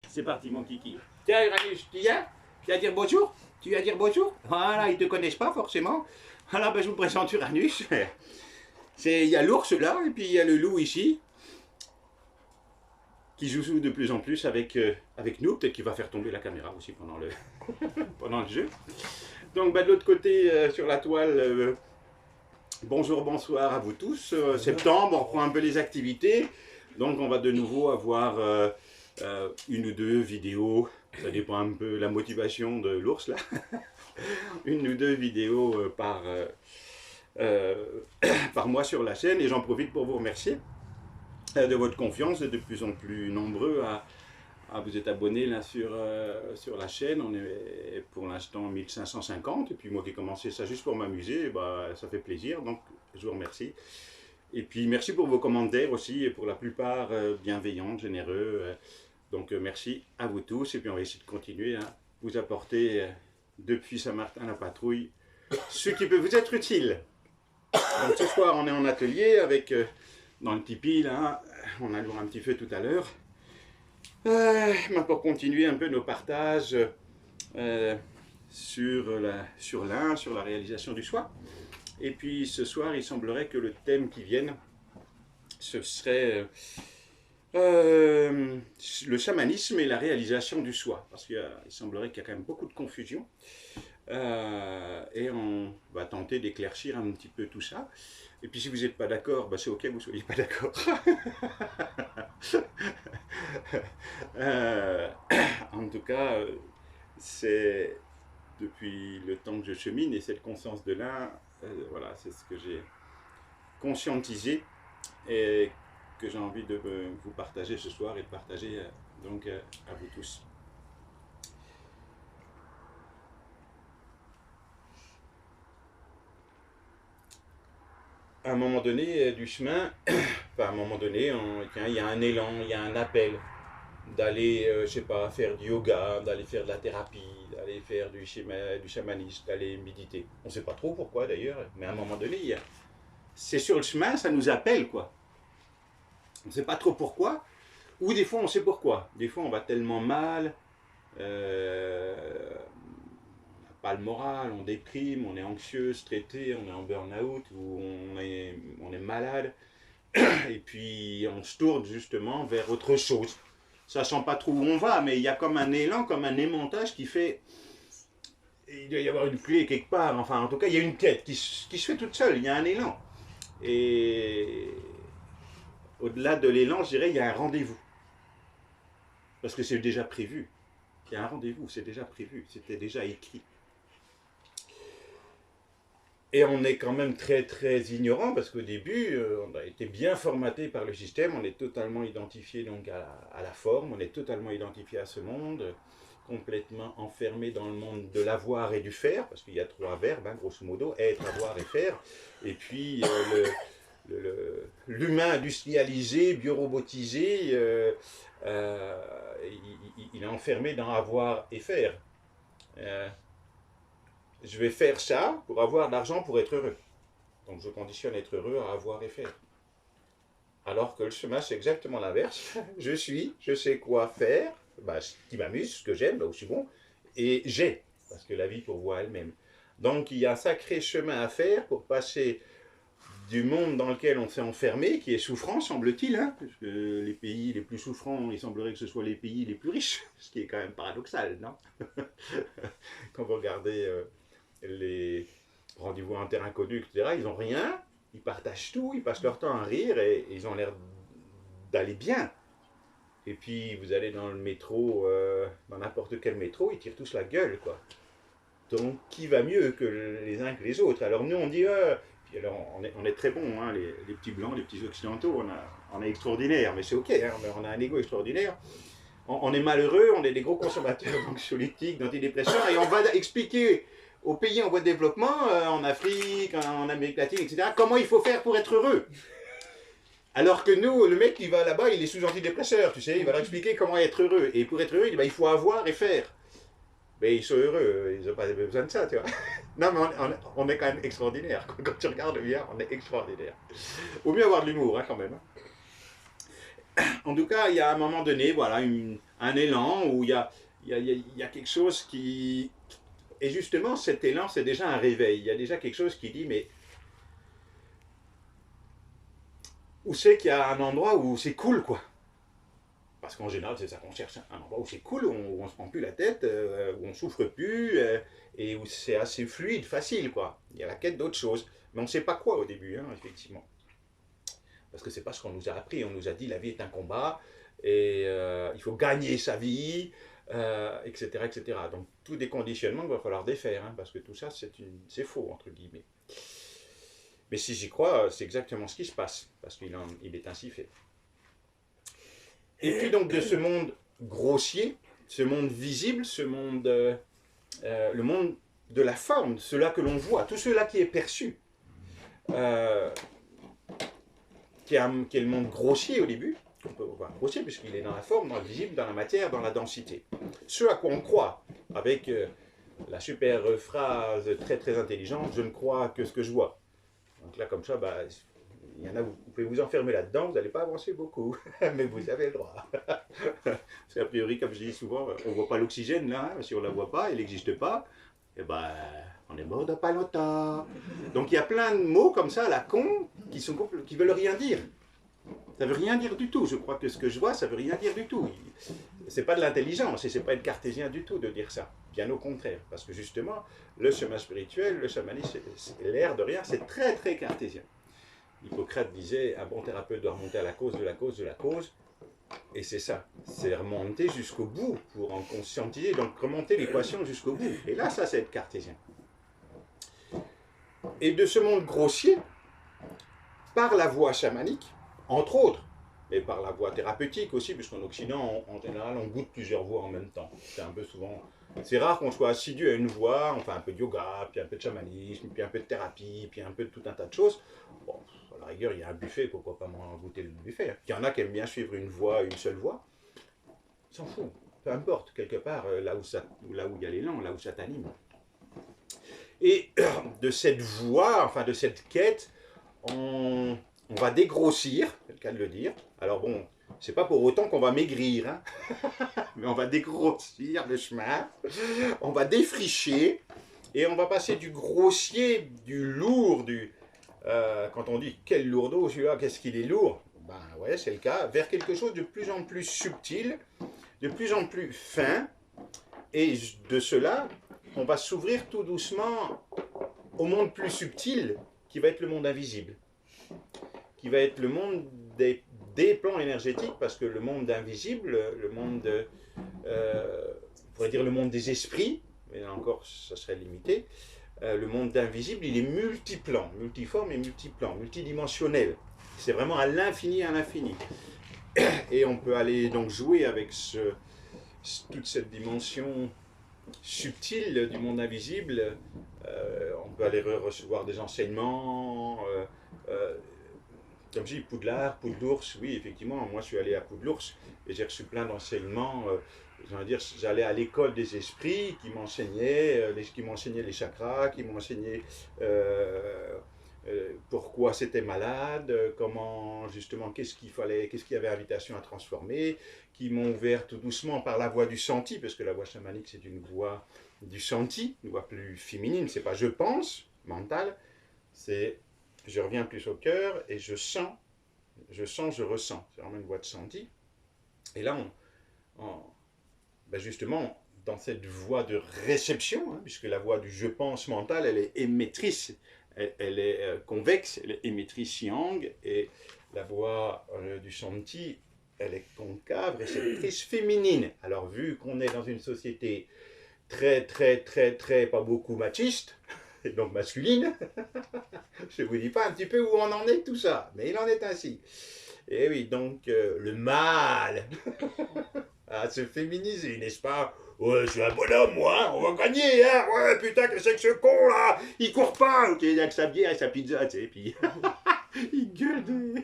C'est parti mon kiki. Tiens Uranus, tu viens? Tu vas dire bonjour? Tu vas dire bonjour? Voilà, ils ne te connaissent pas forcément. Alors ben, je vous présente Uranus. Il y a l'ours là, et puis il y a le loup ici, qui joue de plus en plus avec nous. Peut-être qu'il va faire tomber la caméra aussi pendant le jeu. Donc ben, de l'autre côté, sur la toile, bonjour, bonsoir à vous tous. Septembre, on reprend un peu les activités. Donc on va de nouveau avoir une ou deux vidéos. Ça dépend un peu de la motivation de l'ours là. Une ou deux vidéos par mois sur la chaîne. Et j'en profite pour vous remercier de votre confiance. De plus en plus nombreux à vous être abonnés là sur la chaîne. On est pour l'instant 1550. Et puis moi qui ai commencé ça juste pour m'amuser, bah, ça fait plaisir. Donc je vous remercie. Et puis merci pour vos commentaires aussi, et pour la plupart bienveillants, généreux. Donc merci à vous tous. Et puis on va essayer de continuer à vous apporter depuis Saint-Martin-la-Patrouille ce qui peut vous être utile. Donc ce soir on est en atelier avec, dans le tipi là, on a loué un petit feu tout à l'heure. Pour continuer un peu nos partages sur la réalisation du soi. Et puis ce soir, il semblerait que le thème qui vienne, ce serait le chamanisme et la réalisation du soi. Parce qu'il semblerait qu'il y a quand même beaucoup de confusion. Et on va tenter d'éclaircir un petit peu tout ça. Et puis si vous n'êtes pas d'accord, bah c'est ok, vous ne soyez pas d'accord. En tout cas, c'est depuis le temps que je chemine, et cette conscience de là, voilà, c'est ce que j'ai conscientisé et que j'ai envie de vous partager ce soir, et de partager donc à vous tous. À un moment donné du chemin, enfin à un moment donné, il y a un élan, il y a un appel d'aller, je sais pas, faire du yoga, d'aller faire de la thérapie, d'aller faire du chamanisme, d'aller méditer. On ne sait pas trop pourquoi d'ailleurs, mais à un moment donné, c'est sur le chemin, ça nous appelle quoi. On ne sait pas trop pourquoi, ou des fois on sait pourquoi. Des fois on va tellement mal, on n'a pas le moral, on déprime, on est anxieux, stressé, on est en burn-out, ou on est malade, et puis on se tourne justement vers autre chose. Sachant pas trop où on va, mais il y a comme un élan, comme un aimantage qui fait... Il doit y avoir une clé quelque part, enfin en tout cas il y a une quête qui se fait toute seule, il y a un élan. Et au-delà de l'élan, je dirais, il y a un rendez-vous. Parce que c'est déjà prévu. Il y a un rendez-vous, c'est déjà prévu, c'était déjà écrit. Et on est quand même très très ignorant, parce qu'au début, on a été bien formaté par le système, on est totalement identifié donc à la forme, on est totalement identifié à ce monde, complètement enfermé dans le monde de l'avoir et du faire, parce qu'il y a trois verbes, hein, grosso modo, être, avoir et faire. Et puis l'humain industrialisé, biorobotisé, il est enfermé dans avoir et faire. Je vais faire ça pour avoir de l'argent pour être heureux. Donc je conditionne être heureux à avoir et faire. Alors que le chemin, c'est exactement l'inverse. Je sais quoi faire, bah, ce qui m'amuse, ce que j'aime, là où je suis bon, et j'ai, parce que la vie pourvoit elle-même. Donc il y a un sacré chemin à faire pour passer du monde dans lequel on s'est enfermé, qui est souffrant, semble-t-il, hein, parce que les pays les plus souffrants, il semblerait que ce soit les pays les plus riches, ce qui est quand même paradoxal, non? Quand vous regardez les rendez-vous en terre inconnue, etc., ils n'ont rien, ils partagent tout, ils passent leur temps à rire, et ils ont l'air d'aller bien. Et puis vous allez dans le métro, dans n'importe quel métro, ils tirent tous la gueule, quoi. Donc qui va mieux que les uns que les autres? Alors nous on dit... Puis alors, on est très bons, hein, les petits blancs, les petits occidentaux, on est extraordinaires, mais c'est ok, hein, on a un ego extraordinaire. On est malheureux, on est des gros consommateurs d'anxiolytiques, d'antidépresseurs, et on va expliquer aux pays en voie de développement, en Afrique, en Amérique latine, etc., comment il faut faire pour être heureux. Alors que nous, le mec qui va là-bas, il est sous antidépresseur, tu sais, il va leur expliquer comment être heureux. Et pour être heureux, il dit, bah, il faut avoir et faire. Mais ils sont heureux, ils n'ont pas besoin de ça, tu vois. Non, mais on est quand même extraordinaire. Quand tu regardes bien, on est extraordinaire. Vaut mieux avoir de l'humour, hein, quand même. En tout cas, il y a un moment donné, voilà, un élan où il y a quelque chose qui... Et justement, cet élan, c'est déjà un réveil. Il y a déjà quelque chose qui dit, mais où c'est qu'il y a un endroit où c'est cool, quoi. Parce qu'en général, c'est ça qu'on cherche, un endroit où c'est cool, où on ne se prend plus la tête, où on souffre plus, et où c'est assez fluide, facile, quoi. Il y a la quête d'autre chose. Mais on ne sait pas quoi au début, hein, effectivement. Parce que c'est pas ce qu'on nous a appris. On nous a dit la vie est un combat, et il faut gagner sa vie, etc., etc. Donc, tous des conditionnements qu'il va falloir défaire, hein, parce que tout ça, c'est faux, entre guillemets. Mais si j'y crois, c'est exactement ce qui se passe, parce il est ainsi fait. Et puis donc de ce monde grossier, ce monde visible, ce monde, le monde de la forme, cela que l'on voit, tout cela qui est perçu, qui est le monde grossier au début, on peut voir grossier puisqu'il est dans la forme, dans le visible, dans la matière, dans la densité. Ce à quoi on croit, avec la super phrase très très intelligente, je ne crois que ce que je vois. Donc là comme ça, bah, il y en a, vous pouvez vous enfermer là-dedans, vous n'allez pas avancer beaucoup, mais vous avez le droit. Parce qu'a priori, comme je dis souvent, on ne voit pas l'oxygène là, hein, si on ne la voit pas, elle n'existe pas, et ben on est mort dans pas longtemps. Donc il y a plein de mots comme ça à la con qui veulent rien dire. Ça veut rien dire du tout. Je crois que ce que je vois, ça veut rien dire du tout. C'est pas de l'intelligence et c'est pas être cartésien du tout de dire ça. Bien au contraire, parce que justement, le chemin spirituel, le chamanisme, l'air de rien, c'est très très cartésien. Hippocrate disait, un bon thérapeute doit remonter à la cause de la cause de la cause. Et c'est ça, c'est remonter jusqu'au bout pour en conscientiser, donc remonter l'équation jusqu'au bout. Et là, ça, c'est être cartésien. Et de ce monde grossier, par la voie chamanique, entre autres, et par la voie thérapeutique aussi, puisqu'en Occident, en général, on goûte plusieurs voies en même temps. C'est un peu souvent... C'est rare qu'on soit assidu à une voie, on fait un peu de yoga, puis un peu de chamanisme, puis un peu de thérapie, puis un peu de tout un tas de choses. Bon, à la rigueur, il y a un buffet, pourquoi pas m'en goûter le buffet. Il y en a qui aiment bien suivre une voie, une seule voie. Ils s'en foutent, peu importe, quelque part, là où il y a l'élan, là où ça t'anime. Et de cette voie, enfin de cette quête, on va dégrossir, c'est le cas de le dire. Alors bon, c'est pas pour autant qu'on va maigrir, hein, mais on va dégrossir le chemin, on va défricher, et on va passer du grossier, du lourd, quand on dit quel lourdeau celui-là, qu'est-ce qu'il est lourd, ben ouais, c'est le cas, vers quelque chose de plus en plus subtil, de plus en plus fin, et de cela, on va s'ouvrir tout doucement au monde plus subtil, qui va être le monde invisible, qui va être le monde des plans énergétiques, parce que le monde invisible, le monde, on pourrait dire le monde des esprits, mais là encore, ça serait limité, le monde invisible, il est multiplan, multiforme et multiplan, multidimensionnel. C'est vraiment à l'infini, à l'infini. Et on peut aller donc jouer avec toute cette dimension subtile du monde invisible. On peut aller recevoir des enseignements. Comme je dis, Poudlard, Poudlours, oui, effectivement, moi je suis allé à Poudlours et j'ai reçu plein d'enseignements. J'allais à l'école des esprits qui m'enseignaient les chakras, qui m'enseignaient pourquoi c'était malade, comment justement, qu'est-ce qu'il y avait invitation à transformer, qui m'ont ouvert tout doucement par la voie du senti, parce que la voie chamanique c'est une voie du senti, une voie plus féminine, c'est pas je pense, mental, c'est je reviens plus au cœur et je sens, je ressens, c'est vraiment une voie de senti. Et là, ben justement, dans cette voie de réception, hein, puisque la voie du je pense mental, elle est émettrice, elle est convexe, elle est émettrice yang, et la voie du senti, elle est concave, réceptrice féminine. Alors vu qu'on est dans une société très, pas beaucoup machiste, et donc masculine, je ne vous dis pas un petit peu où on en est tout ça, mais il en est ainsi. Et oui, donc le mal à se féminiser, n'est-ce pas? Ouais, je suis un bonhomme, moi, on va gagner, hein? Ouais, putain, que c'est que ce con, là? Il court pas! Ok, il a que sa bière et sa pizza, tu sais, puis il gueule de...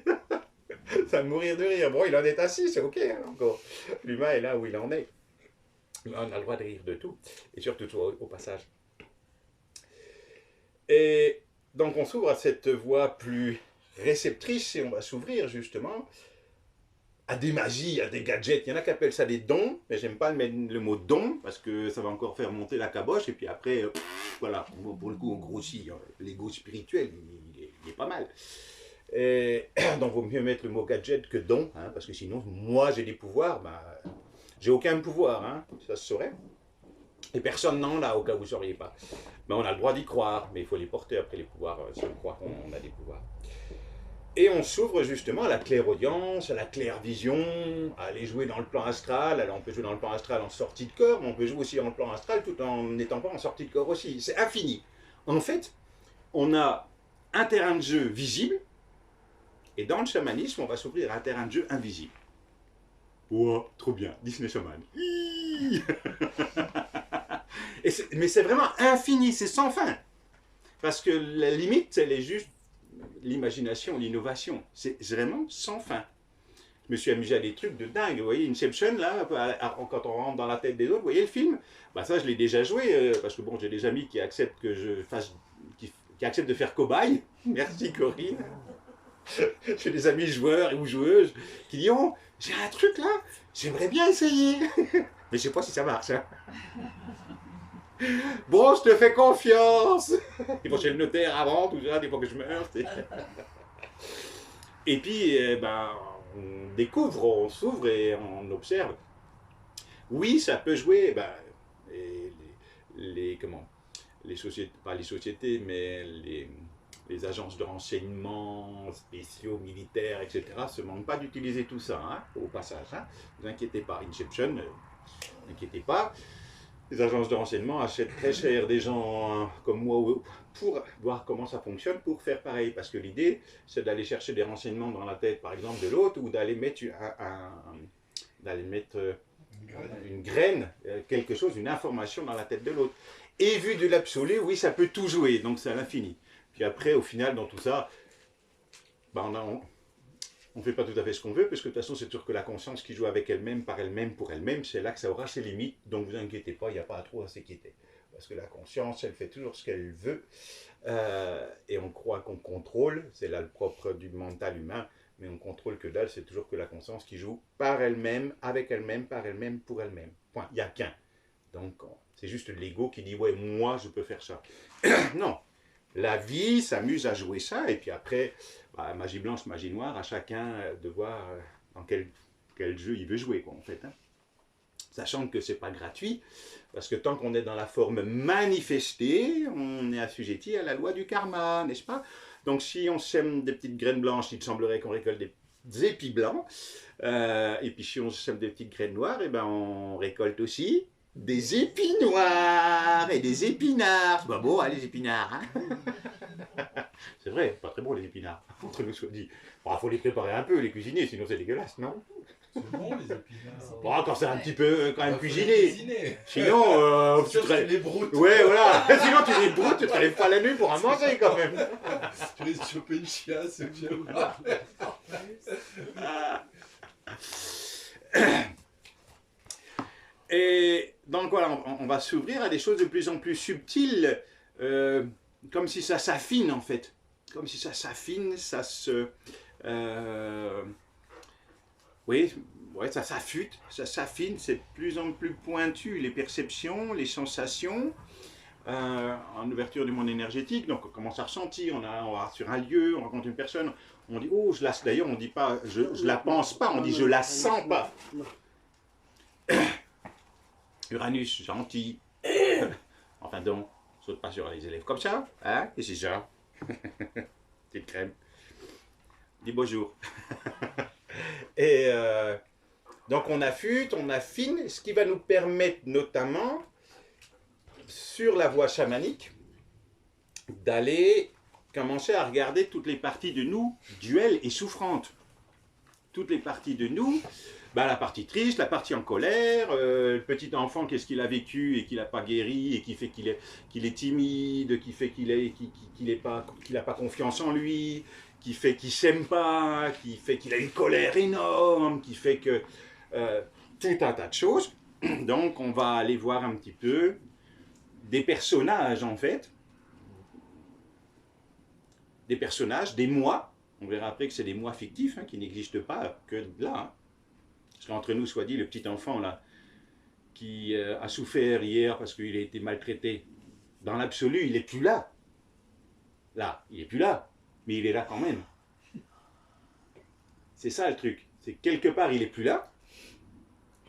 Ça me mourir de rire. Bon, il en est assis, c'est ok, hein, encore. L'humain est là où il en est. On a le droit de rire de tout, et surtout au passage. Et donc on s'ouvre à cette voie plus réceptrice, et on va s'ouvrir justement à des magies, à des gadgets. Il y en a qui appellent ça des dons, mais j'aime pas le mot don, parce que ça va encore faire monter la caboche, et puis après, voilà, pour le coup, on grossit. L'ego spirituel, il est pas mal. Et, donc, il vaut mieux mettre le mot gadget que don, hein, parce que sinon, moi, j'ai des pouvoirs, bah, j'ai aucun pouvoir, hein, ça se saurait. Et personne n'en a, au cas où vous ne sauriez pas. Mais on a le droit d'y croire, mais il faut les porter après les pouvoirs, si on croit qu'on a des pouvoirs. Et on s'ouvre justement à la clairaudience, à la clairvision, à aller jouer dans le plan astral. Alors on peut jouer dans le plan astral en sortie de corps, mais on peut jouer aussi dans le plan astral tout en n'étant pas en sortie de corps aussi. C'est infini. En fait, on a un terrain de jeu visible, et dans le chamanisme, on va s'ouvrir à un terrain de jeu invisible. Wow, trop bien, Disney Shaman. Mais c'est vraiment infini, c'est sans fin. Parce que la limite, elle est juste l'imagination, l'innovation. C'est vraiment sans fin. Je me suis amusé à des trucs de dingue. Vous voyez, Inception, là, quand on rentre dans la tête des autres, vous voyez le film? Bah ça, je l'ai déjà joué, parce que bon, j'ai des amis qui acceptent que je fasse, qui acceptent de faire cobaye. Merci Corinne. J'ai des amis joueurs ou joueuses qui disent, oh, j'ai un truc là, j'aimerais bien essayer. Mais je sais pas si ça marche. Hein. Bon, je te fais confiance. Il faut chez le notaire avant, tout ça, des fois que je meurs. Et puis, ben, on découvre, on s'ouvre et on observe. Oui, ça peut jouer, ben, comment, les sociétés, pas les sociétés, mais les agences de renseignement spéciaux, militaires, etc. ne se manquent pas d'utiliser tout ça, hein, au passage. Hein. Ne vous inquiétez pas, Inception, n'inquiétez pas. Les agences de renseignement achètent très cher des gens comme moi pour voir comment ça fonctionne, pour faire pareil. Parce que l'idée, c'est d'aller chercher des renseignements dans la tête, par exemple, de l'autre, ou d'aller mettre, une graine, quelque chose, une information dans la tête de l'autre. Et vu de l'absolu, oui, ça peut tout jouer, donc c'est à l'infini. Puis après, au final, dans tout ça, ben on ne fait pas tout à fait ce qu'on veut, parce que de toute façon, c'est toujours que la conscience qui joue avec elle-même, par elle-même, pour elle-même, c'est là que ça aura ses limites, donc vous inquiétez pas, il n'y a pas trop à s'inquiéter. Parce que la conscience, elle fait toujours ce qu'elle veut, et on croit qu'on contrôle, c'est là le propre du mental humain, mais on contrôle que dalle, c'est toujours que la conscience qui joue par elle-même, avec elle-même, par elle-même, pour elle-même. Point, il n'y a qu'un. Donc, c'est juste l'ego qui dit, ouais, moi, je peux faire ça. Non, la vie s'amuse à jouer ça, et puis après, bah, magie blanche, magie noire, à chacun de voir dans quel jeu il veut jouer, quoi, en fait. Hein. Sachant que c'est pas gratuit, parce que tant qu'on est dans la forme manifestée, on est assujetti à la loi du karma, n'est-ce pas? Donc si on sème des petites graines blanches, il semblerait qu'on récolte des épis blancs, et puis si on sème des petites graines noires, et ben on récolte aussi des épis noirs et des épinards. C'est pas beau, hein, les épinards, hein. C'est vrai, pas très bon les épinards, entre nous soit dit. Bon, faut les préparer un peu, les cuisiner, sinon c'est dégueulasse, non? C'est bon les épinards. Bon, quand c'est un petit peu quand même cuisiné. Sinon, tu les broutes. Ouais, voilà. Sinon, tu les broutes, tu te lèves pas la nuit pour en manger quand même. Tu risques de choper une chiasse. Et donc voilà, on va s'ouvrir à des choses de plus en plus subtiles, comme si ça s'affine en fait. Comme si ça s'affine, ça se... oui, ouais, ça s'affûte, ça s'affine, c'est de plus en plus pointu, les perceptions, les sensations, en ouverture du monde énergétique, donc on commence à ressentir, on va sur un lieu, on rencontre une personne, on dit, oh, d'ailleurs on dit pas, je la pense pas, on dit, je la sens pas. Uranus, gentil. Enfin donc, saute pas sur les élèves comme ça, hein, et c'est ça. Petite crème. Dis bonjour. Et donc on affûte, on affine, ce qui va nous permettre notamment, sur la voie chamanique, d'aller commencer à regarder toutes les parties de nous duelles et souffrantes. Toutes les parties de nous, bah, la partie triste, la partie en colère, le petit enfant, qu'est-ce qu'il a vécu et qu'il n'a pas guéri, et qui fait qu'il est timide, qui fait qu'il n'a pas confiance en lui, qui fait qu'il ne s'aime pas, qui fait qu'il a une colère énorme, qui fait que... tout un tas de choses. Donc on va aller voir un petit peu des personnages en fait, des personnages, des moi. On verra après que c'est des moi fictifs, hein, qui n'existent pas que là. Hein. Parce qu'entre nous, soit dit, le petit enfant là, qui a souffert hier parce qu'il a été maltraité, dans l'absolu, il n'est plus là. Là, il n'est plus là, mais il est là quand même. C'est ça le truc. C'est que quelque part, il n'est plus là,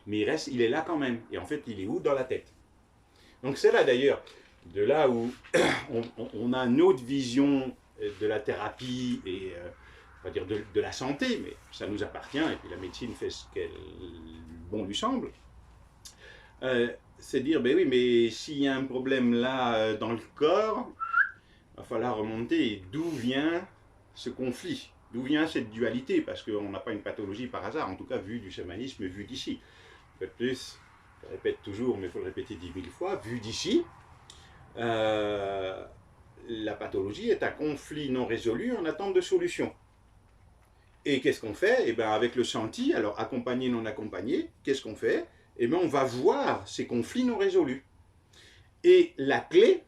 mais il est là quand même. Et en fait, il est où? Dans la tête. Donc c'est là d'ailleurs, de là où on a une autre vision de la thérapie et on va dire de la santé, mais ça nous appartient, et puis la médecine fait ce qu'elle bon lui semble. C'est dire, ben oui, mais s'il y a un problème là dans le corps, il va falloir remonter d'où vient ce conflit, d'où vient cette dualité, parce qu'on n'a pas une pathologie par hasard, en tout cas vu du chamanisme, vu d'ici. De plus, je répète toujours, mais il faut le répéter 10 000 fois, vu d'ici, la pathologie est un conflit non résolu en attente de solution. Et qu'est-ce qu'on fait? Eh bien, avec le senti, alors accompagné, non accompagné, qu'est-ce qu'on fait? Eh bien, on va voir ces conflits non résolus. Et la clé,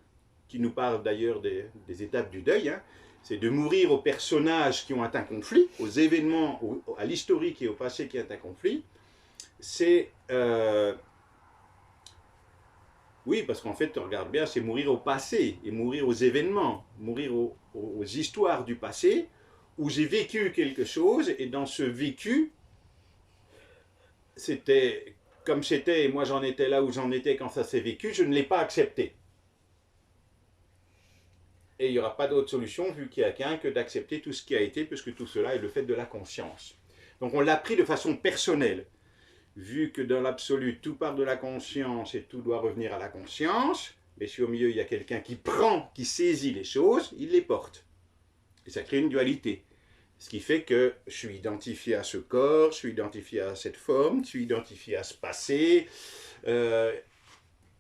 qui nous parle d'ailleurs des étapes du deuil, hein, c'est de mourir aux personnages qui ont atteint conflit, aux événements, à l'historique et au passé qui ont atteint conflit. C'est... oui, parce qu'en fait, tu regardes bien, c'est mourir au passé et mourir aux événements, mourir aux histoires du passé, où j'ai vécu quelque chose, et dans ce vécu, c'était comme c'était, et moi j'en étais là où j'en étais quand ça s'est vécu, je ne l'ai pas accepté. Et il n'y aura pas d'autre solution, vu qu'il n'y a qu'un, que d'accepter tout ce qui a été, puisque tout cela est le fait de la conscience. Donc on l'a pris de façon personnelle. Vu que dans l'absolu, tout part de la conscience et tout doit revenir à la conscience, mais si au milieu il y a quelqu'un qui prend, qui saisit les choses, il les porte. Et ça crée une dualité. Ce qui fait que je suis identifié à ce corps, je suis identifié à cette forme, je suis identifié à ce passé.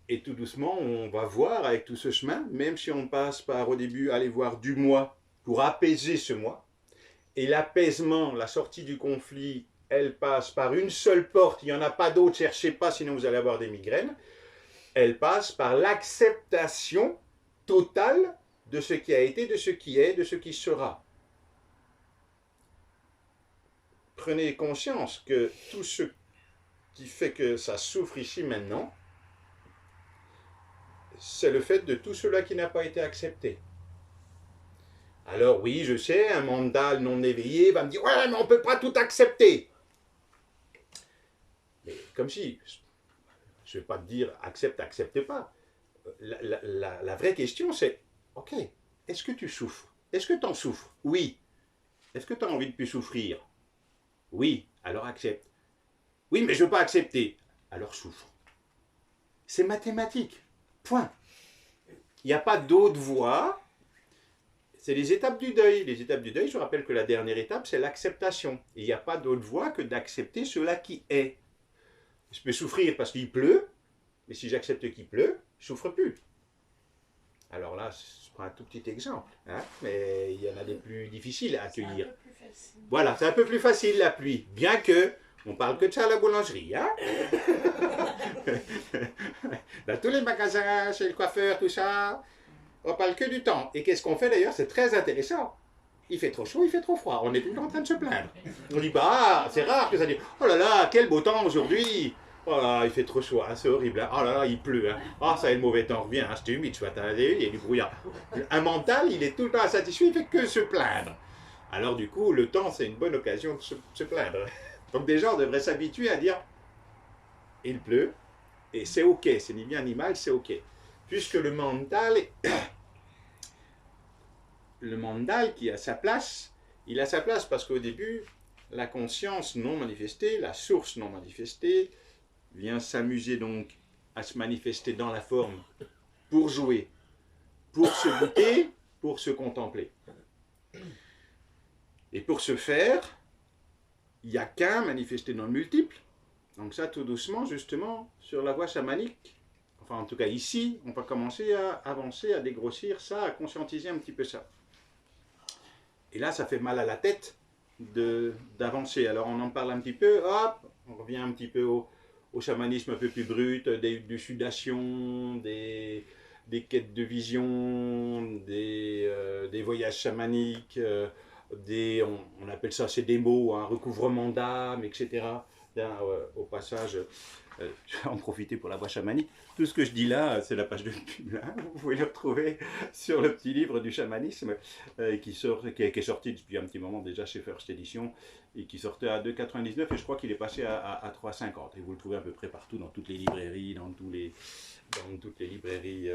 Et tout doucement, on va voir avec tout ce chemin, même si on passe par au début aller voir du moi pour apaiser ce moi. Et l'apaisement, la sortie du conflit, elle passe par une seule porte, il n'y en a pas d'autre, cherchez pas, sinon vous allez avoir des migraines. Elle passe par l'acceptation totale de ce qui a été, de ce qui est, de ce qui sera. Prenez conscience que tout ce qui fait que ça souffre ici maintenant, c'est le fait de tout cela qui n'a pas été accepté. Alors oui, je sais, un mental non éveillé va me dire « Ouais, mais on ne peut pas tout accepter !» Mais comme si, je ne vais pas te dire « accepte, accepte pas ». La vraie question c'est « Ok, est-ce que tu souffres? Est-ce que tu en souffres? Oui. Est-ce que tu as envie de plus souffrir? Oui, alors accepte. Oui, mais je ne veux pas accepter. Alors souffre. » C'est mathématique. Point. Il n'y a pas d'autre voie. C'est les étapes du deuil. Les étapes du deuil, je rappelle que la dernière étape, c'est l'acceptation. Il n'y a pas d'autre voie que d'accepter cela qui est. Je peux souffrir parce qu'il pleut, mais si j'accepte qu'il pleut, je ne souffre plus. Alors là, je prends un tout petit exemple, hein, mais il y en a des plus difficiles à accueillir. C'est un peu plus facile. Voilà, c'est un peu plus facile la pluie, bien que on parle que de ça à la boulangerie. Hein. Dans tous les magasins, chez le coiffeur, tout ça, on parle que du temps. Et qu'est-ce qu'on fait d'ailleurs? C'est très intéressant. Il fait trop chaud, il fait trop froid. On est tout le temps en train de se plaindre. On dit pas, c'est rare que ça dise, oh là là, quel beau temps aujourd'hui. Oh là, il fait trop chaud, hein, c'est horrible. Hein. Oh là là, il pleut. Hein. Oh, ça y est, le mauvais temps revient. Hein. C'est humide ce matin, il y a du brouillard. Un mental, il est tout le temps insatisfait, il fait que se plaindre. Alors du coup, le temps, c'est une bonne occasion de se plaindre. Donc des gens devraient s'habituer à dire, il pleut, et c'est ok, c'est ni bien ni mal, c'est ok. Puisque le mental qui a sa place, il a sa place parce qu'au début, la conscience non manifestée, la source non manifestée, vient s'amuser donc à se manifester dans la forme pour jouer, pour se goûter, pour se contempler. Et pour ce faire, il n'y a qu'un manifesté dans le multiple. Donc ça, tout doucement, justement, sur la voie chamanique, enfin en tout cas ici, on va commencer à avancer, à dégrossir ça, à conscientiser un petit peu ça. Et là, ça fait mal à la tête d'avancer. Alors on en parle un petit peu, hop, on revient un petit peu au chamanisme un peu plus brut, des sudation, des quêtes de vision, des voyages chamaniques, on appelle ça, c'est des mots, un recouvrement d'âme, etc. Tiens, au passage, je vais en profiter pour la voix chamanique. Tout ce que je dis là, c'est la page de pub. Là. Vous pouvez le retrouver sur le petit livre du chamanisme qui est sorti depuis un petit moment déjà chez First Edition et qui sortait à 2,99 et je crois qu'il est passé à 3,50. Et vous le trouvez à peu près partout, dans toutes les librairies, dans toutes les librairies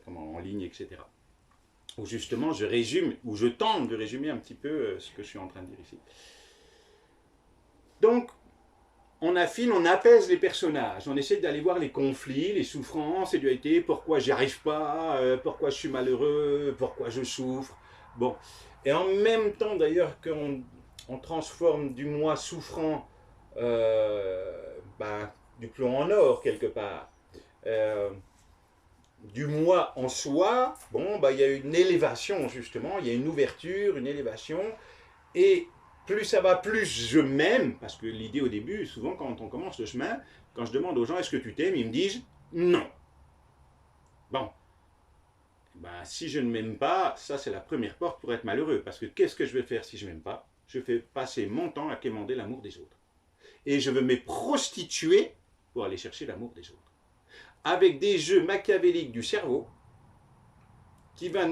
en ligne, etc. Où justement je résume, où je tente de résumer un petit peu ce que je suis en train de dire ici. Donc, on affine, on apaise les personnages, on essaie d'aller voir les conflits, les souffrances, les dualités, pourquoi j'y arrive pas, pourquoi je suis malheureux, pourquoi je souffre. Bon, et en même temps d'ailleurs qu'on transforme du moi souffrant du plomb en or quelque part, du moi en soi, bon, il y a une élévation justement, il y a une ouverture, une élévation, et plus ça va, plus je m'aime, parce que l'idée au début, souvent quand on commence le chemin, quand je demande aux gens est-ce que tu t'aimes, ils me disent non. Bon, si je ne m'aime pas, ça c'est la première porte pour être malheureux, parce que qu'est-ce que je vais faire si je ne m'aime pas? Je fais passer mon temps à quémander l'amour des autres. Et je veux me prostituer pour aller chercher l'amour des autres. Avec des jeux machiavéliques du cerveau, qui va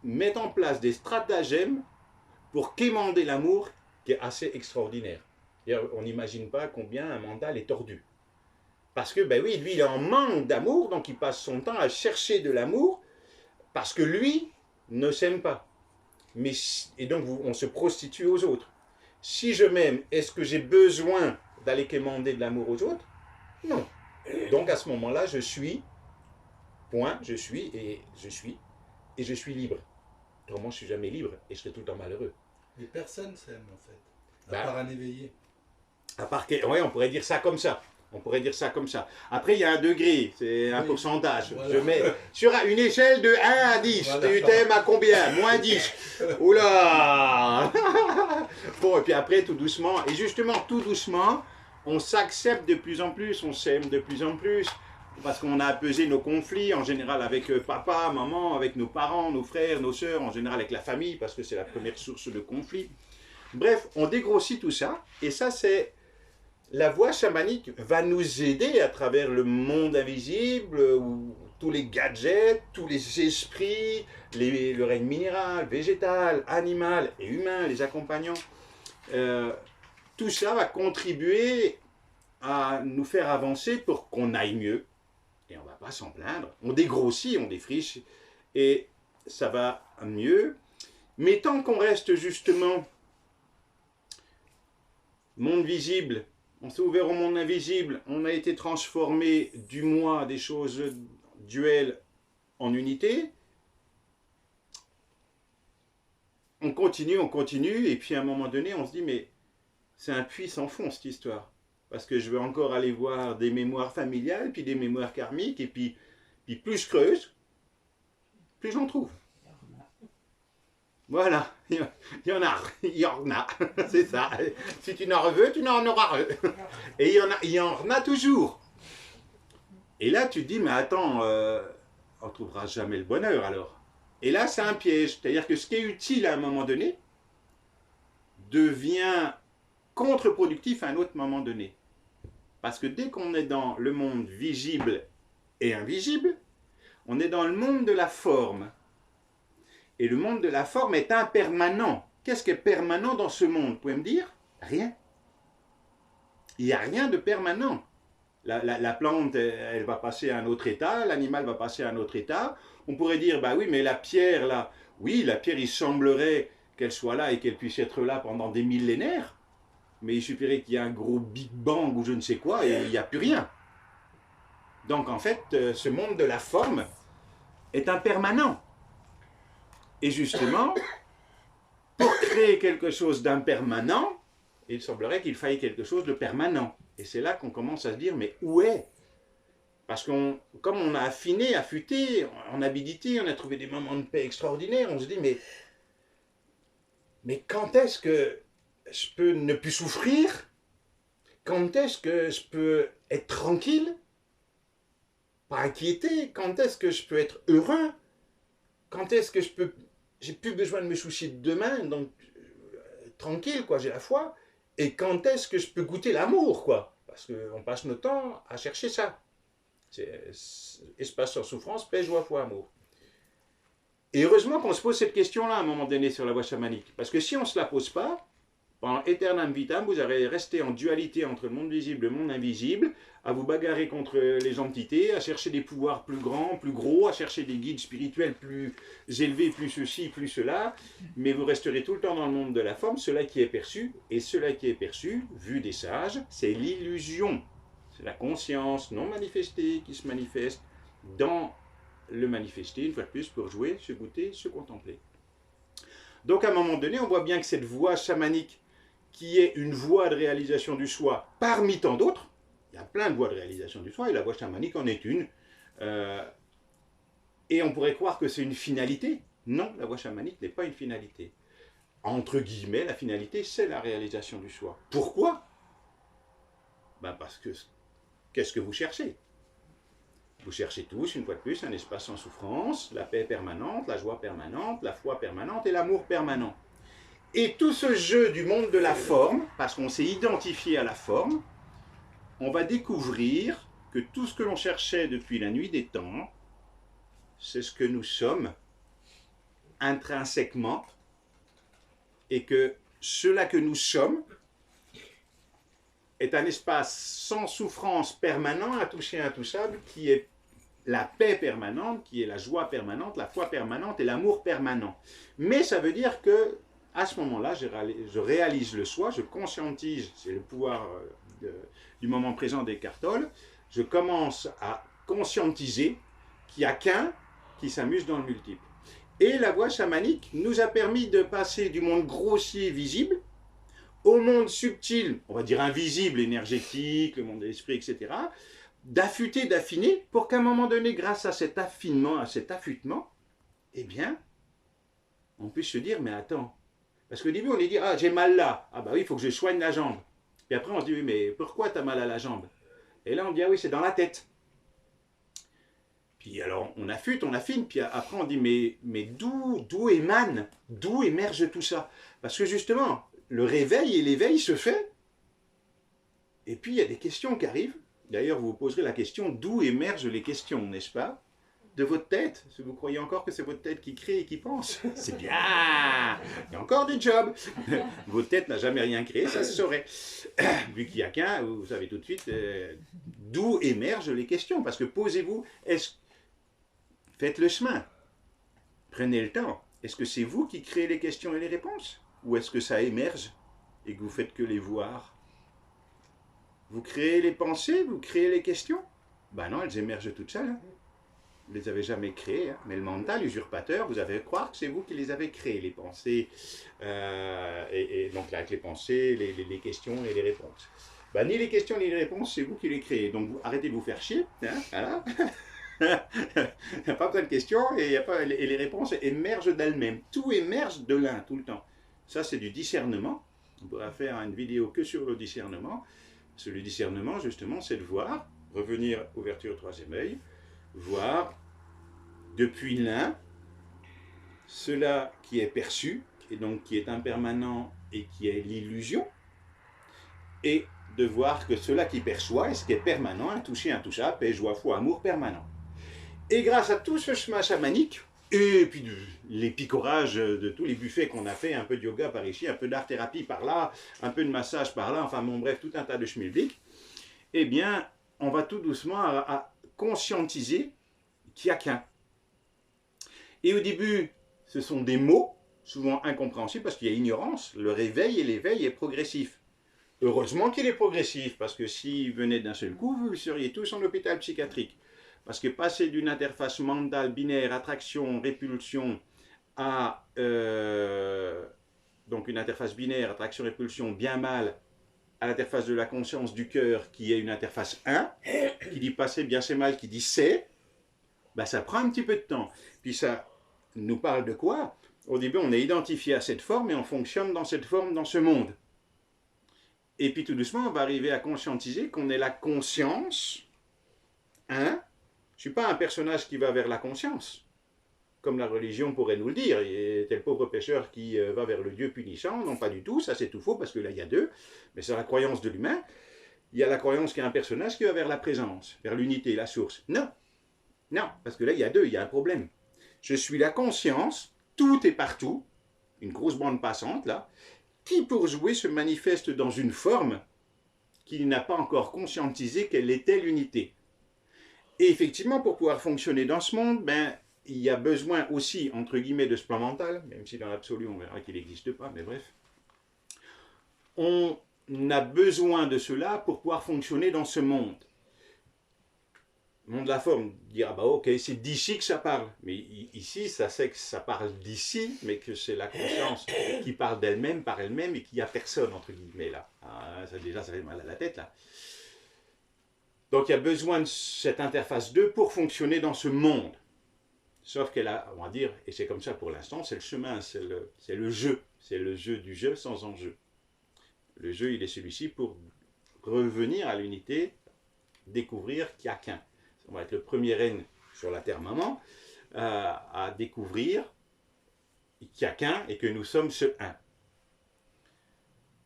mettre en place des stratagèmes pour quémander l'amour, qui est assez extraordinaire. On n'imagine pas combien un mental est tordu. Parce que, lui, il est en manque d'amour, donc il passe son temps à chercher de l'amour, parce que lui ne s'aime pas. Et donc, on se prostitue aux autres. Si je m'aime, est-ce que j'ai besoin d'aller quémander de l'amour aux autres? Non. Donc, à ce moment-là, je suis, point, je suis, et je suis libre. Autrement, je ne suis jamais libre, et je serai tout le temps malheureux. Mais personne s'aime en fait, à part un éveillé. Oui, on pourrait dire ça comme ça. Après, il y a un degré, c'est un pourcentage. Voilà. Je mets sur une échelle de 1 à 10. Voilà. Tu t'aimes à combien? Moins 10. Oula. Bon, et puis après, tout doucement, et justement, tout doucement, on s'accepte de plus en plus, on s'aime de plus en plus, parce qu'on a apaisé nos conflits, en général avec papa, maman, avec nos parents, nos frères, nos sœurs, en général avec la famille, parce que c'est la première source de conflit. Bref, on dégrossit tout ça, et ça c'est... La voie chamanique va nous aider à travers le monde invisible, où tous les gadgets, tous les esprits, le règne minéral, végétal, animal et humain, les accompagnants. Tout ça va contribuer à nous faire avancer pour qu'on aille mieux. Et on ne va pas s'en plaindre. On dégrossit, on défriche, et ça va mieux. Mais tant qu'on reste justement monde visible, on s'est ouvert au monde invisible, on a été transformé du moi, des choses duelles, en unité. On continue, et puis à un moment donné, on se dit, mais c'est un puits sans fond, cette histoire. Parce que je vais encore aller voir des mémoires familiales, puis des mémoires karmiques, et puis plus je creuse, plus j'en trouve. Voilà, il y en a, c'est ça. Si tu en veux, tu en auras. Et il y en a toujours. Et là, tu te dis, mais attends, on ne trouvera jamais le bonheur alors. Et là, c'est un piège. C'est-à-dire que ce qui est utile à un moment donné devient contre-productif à un autre moment donné. Parce que dès qu'on est dans le monde visible et invisible, on est dans le monde de la forme. Et le monde de la forme est impermanent. Qu'est-ce qui est permanent dans ce monde? Vous pouvez me dire? Rien. Il n'y a rien de permanent. La plante, elle va passer à un autre état, l'animal va passer à un autre état. On pourrait dire, oui, mais la pierre, là, oui, la pierre, il semblerait qu'elle soit là et qu'elle puisse être là pendant des millénaires. Mais il suffirait qu'il y ait un gros Big Bang ou je ne sais quoi et il n'y a plus rien. Donc, en fait, ce monde de la forme est impermanent. Et justement, pour créer quelque chose d'impermanent, il semblerait qu'il faille quelque chose de permanent. Et c'est là qu'on commence à se dire, mais où est? Parce que comme on a affiné, affûté, on a médité, on a trouvé des moments de paix extraordinaires, on se dit, mais quand est-ce que je peux ne plus souffrir? Quand est-ce que je peux être tranquille? Pas inquiété? Quand est-ce que je peux être heureux? Quand est-ce que j'ai plus besoin de me soucier de demain, donc tranquille, quoi, j'ai la foi. Et quand est-ce que je peux goûter l'amour, quoi? Parce qu'on passe notre temps à chercher ça. C'est espace sans souffrance, paix, joie, foi, amour. Et heureusement qu'on se pose cette question-là à un moment donné sur la voie chamanique. Parce que si on ne se la pose pas, pendant Aeternam Vitam, vous allez rester en dualité entre le monde visible et le monde invisible, à vous bagarrer contre les entités, à chercher des pouvoirs plus grands, plus gros, à chercher des guides spirituels plus élevés, plus ceci, plus cela, mais vous resterez tout le temps dans le monde de la forme, cela qui est perçu, et cela qui est perçu, vu des sages, c'est l'illusion. C'est la conscience non manifestée qui se manifeste dans le manifesté, une fois de plus, pour jouer, se goûter, se contempler. Donc à un moment donné, on voit bien que cette voie chamanique, qui est une voie de réalisation du soi parmi tant d'autres, il y a plein de voies de réalisation du soi, et la voie chamanique en est une. Et on pourrait croire que c'est une finalité. Non, la voie chamanique n'est pas une finalité. Entre guillemets, la finalité, c'est la réalisation du soi. Pourquoi? Ben parce que, qu'est-ce que vous cherchez? Vous cherchez tous, une fois de plus, un espace sans souffrance, la paix permanente, la joie permanente, la foi permanente et l'amour permanent. Et tout ce jeu du monde de la forme, parce qu'on s'est identifié à la forme, on va découvrir que tout ce que l'on cherchait depuis la nuit des temps, c'est ce que nous sommes intrinsèquement, et que cela que nous sommes est un espace sans souffrance permanent, intouché, intouchable, qui est la paix permanente, qui est la joie permanente, la foi permanente et l'amour permanent. Mais ça veut dire que à ce moment-là, je réalise le soi, je conscientise, c'est le pouvoir du moment présent d'Eckhart Tolle, je commence à conscientiser qu'il n'y a qu'un qui s'amuse dans le multiple. Et la voie chamanique nous a permis de passer du monde grossier, visible, au monde subtil, on va dire invisible, énergétique, le monde de l'esprit, etc., d'affûter, d'affiner, pour qu'à un moment donné, grâce à cet affinement, à cet affûtement, eh bien, on puisse se dire, mais attends, parce qu'au début, on dit, ah, j'ai mal là. Ah bah oui, il faut que je soigne la jambe. Puis après, on se dit, oui, mais pourquoi tu as mal à la jambe? Et là, on dit, ah oui, c'est dans la tête. Puis alors, on affûte, on affine, puis après, on dit, mais d'où émerge tout ça? Parce que justement, le réveil et l'éveil se fait, et puis il y a des questions qui arrivent. D'ailleurs, vous vous poserez la question, d'où émergent les questions, n'est-ce pas? De votre tête, si vous croyez encore que c'est votre tête qui crée et qui pense. C'est bien. Il y a encore du job. Votre tête n'a jamais rien créé, ça se saurait. Vu qu'il n'y a qu'un, vous savez tout de suite d'où émergent les questions. Parce que posez-vous, faites le chemin. Prenez le temps. Est-ce que c'est vous qui créez les questions et les réponses? Ou est-ce que ça émerge et que vous faites que les voir? Vous créez les pensées, vous créez les questions? Ben non, elles émergent toutes seules. Hein. Vous ne les avez jamais créées, hein. Mais le mental usurpateur, vous avez croire que c'est vous qui les avez créées, les pensées, et donc avec les pensées, les questions et les réponses. Ben, ni les questions ni les réponses, c'est vous qui les créez. Donc arrêtez de vous faire chier, hein, voilà. Il n'y a pas besoin de questions et les réponses émergent d'elles-mêmes. Tout émerge de l'un, tout le temps. Ça, c'est du discernement. On pourra faire une vidéo que sur le discernement. Parce que le discernement, justement, c'est de voir, revenir ouverture troisième œil, voir depuis l'un cela qui est perçu, et donc qui est impermanent et qui est l'illusion, et de voir que cela qui perçoit est ce qui est permanent, intouché, intouchable, paix, joie, foi, amour permanent. Et grâce à tout ce chemin chamanique, et puis les picorages de tous les buffets qu'on a fait, un peu de yoga par ici, un peu d'art-thérapie par là, un peu de massage par là, enfin bon bref, tout un tas de schmilblick, eh bien, on va tout doucement à conscientiser qu'il n'y a qu'un. Et au début, ce sont des mots, souvent incompréhensibles, parce qu'il y a ignorance. Le réveil et l'éveil est progressif. Heureusement qu'il est progressif, parce que s'il venait d'un seul coup, vous seriez tous en hôpital psychiatrique. Parce que passer d'une interface mentale binaire, attraction, répulsion, à donc une interface binaire, attraction, répulsion, bien mal, à l'interface de la conscience du cœur, qui est une interface 1, qui dit passer, bien c'est mal, qui dit c'est, ben ça prend un petit peu de temps. Puis ça nous parle de quoi? Au début, on est identifié à cette forme et on fonctionne dans cette forme, dans ce monde. Et puis tout doucement, on va arriver à conscientiser qu'on est la conscience, hein? Je ne suis pas un personnage qui va vers la conscience. comme la religion pourrait nous le dire, et tel pauvre pécheur qui va vers le Dieu punissant. Non, pas du tout, ça c'est tout faux, parce que là il y a deux, mais c'est la croyance de l'humain. Il y a la croyance qu'il y a un personnage qui va vers la présence, vers l'unité, la source. Non, non, parce que là il y a deux, il y a un problème. Je suis la conscience, tout et partout, une grosse bande passante là, qui pour jouer se manifeste dans une forme qu'il n'a pas encore conscientisé qu'elle était l'unité. Et effectivement, pour pouvoir fonctionner dans ce monde, ben, il y a besoin aussi, entre guillemets, de ce plan mental, même si dans l'absolu, on verra qu'il n'existe pas, mais bref. On a besoin de cela pour pouvoir fonctionner dans ce monde. Le monde de la forme, dire, ah bah ok, c'est d'ici que ça parle. Mais ici, ça sait que ça parle d'ici, mais que c'est la conscience qui parle d'elle-même, par elle-même, et qu'il n'y a personne, entre guillemets, là. Ah, ça, déjà, ça fait mal à la tête, là. Donc il y a besoin de cette interface 2 pour fonctionner dans ce monde. Sauf qu'elle a, on va dire, et c'est comme ça pour l'instant, c'est le chemin, c'est le jeu. C'est le jeu du jeu sans enjeu. Le jeu, il est celui-ci pour revenir à l'unité, découvrir qu'il n'y a qu'un. On va être le premier règne sur la terre maman à découvrir qu'il n'y a qu'un et que nous sommes ce un.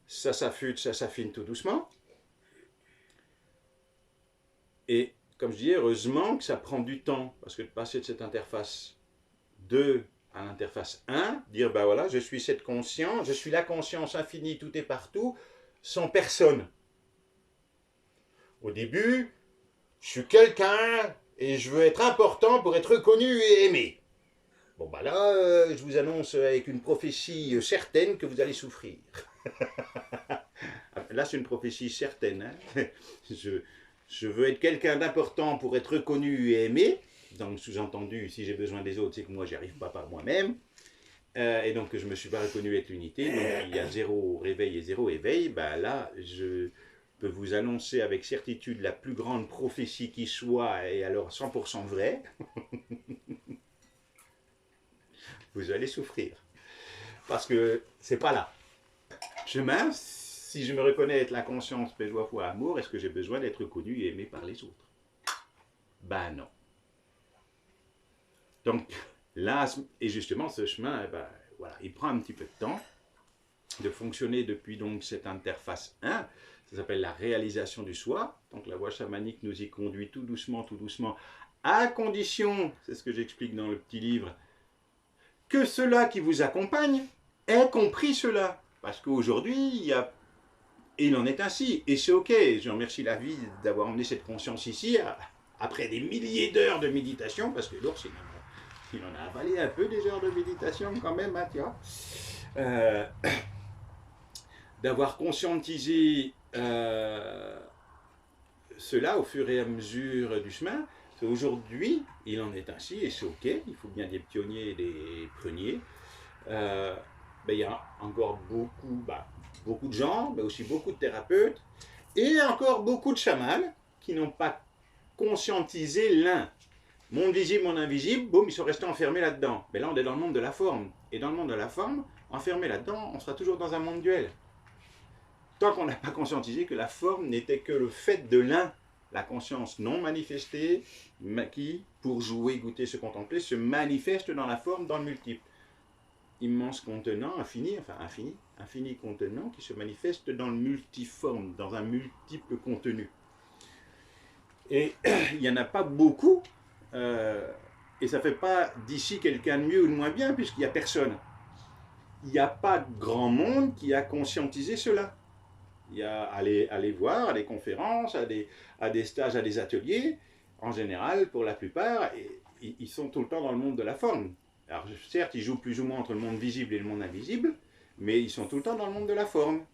Ça s'affûte, ça s'affine tout doucement. Et comme je dis, heureusement que ça prend du temps, parce que de passer de cette interface 2 à l'interface 1, dire ben voilà, je suis cette conscience, je suis la conscience infinie, tout est partout, sans personne. Au début, je suis quelqu'un et je veux être important pour être reconnu et aimé. Bon ben là, je vous annonce avec une prophétie certaine que vous allez souffrir. Là, c'est une prophétie certaine. Hein. Je veux être quelqu'un d'important pour être reconnu et aimé. Donc, sous-entendu, si j'ai besoin des autres, c'est que moi, j'y arrive pas par moi-même. Et donc, je ne me suis pas reconnu être l'unité. Donc, il y a 0 réveil et 0 éveil. Ben là, je peux vous annoncer avec certitude la plus grande prophétie qui soit, et alors 100% vraie. Vous allez souffrir. Parce que c'est pas là. Chemin, si je me reconnais être la conscience, paix, joie, foi, amour, est-ce que j'ai besoin d'être reconnu et aimé par les autres? Ben non. Donc là, et justement, ce chemin, ben, voilà, il prend un petit peu de temps de fonctionner depuis donc cette interface 1. Ça s'appelle la réalisation du soi. Donc la voie chamanique nous y conduit tout doucement, à condition, c'est ce que j'explique dans le petit livre, que ceux-là qui vous accompagnent aient compris cela. Parce qu'aujourd'hui, et il en est ainsi, et c'est ok, je remercie la vie d'avoir emmené cette conscience ici, après des milliers d'heures de méditation, parce que l'ours, il en a avalé un peu des heures de méditation quand même, hein, tu vois. D'avoir conscientisé cela au fur et à mesure du chemin, aujourd'hui, il en est ainsi, et c'est ok, il faut bien des pionniers et des preniers. Il y a encore beaucoup de gens, mais aussi beaucoup de thérapeutes, et encore beaucoup de chamans qui n'ont pas conscientisé l'un. Monde visible, monde invisible, boum, ils sont restés enfermés là-dedans. Mais là, on est dans le monde de la forme. Et dans le monde de la forme, enfermé là-dedans, on sera toujours dans un monde duel. Tant qu'on n'a pas conscientisé que la forme n'était que le fait de l'un, la conscience non manifestée, qui, pour jouer, goûter, se contempler, se manifeste dans la forme, dans le multiple. Immense contenant, infini contenant, qui se manifeste dans le multiforme, dans un multiple contenu. Et il n'y en a pas beaucoup, et ça ne fait pas d'ici quelqu'un de mieux ou de moins bien, puisqu'il n'y a personne. Il n'y a pas de grand monde qui a conscientisé cela. Il y a aller voir à des conférences, à des stages, à des ateliers, en général, pour la plupart, ils sont tout le temps dans le monde de la forme. Alors certes, ils jouent plus ou moins entre le monde visible et le monde invisible, mais ils sont tout le temps dans le monde de la forme.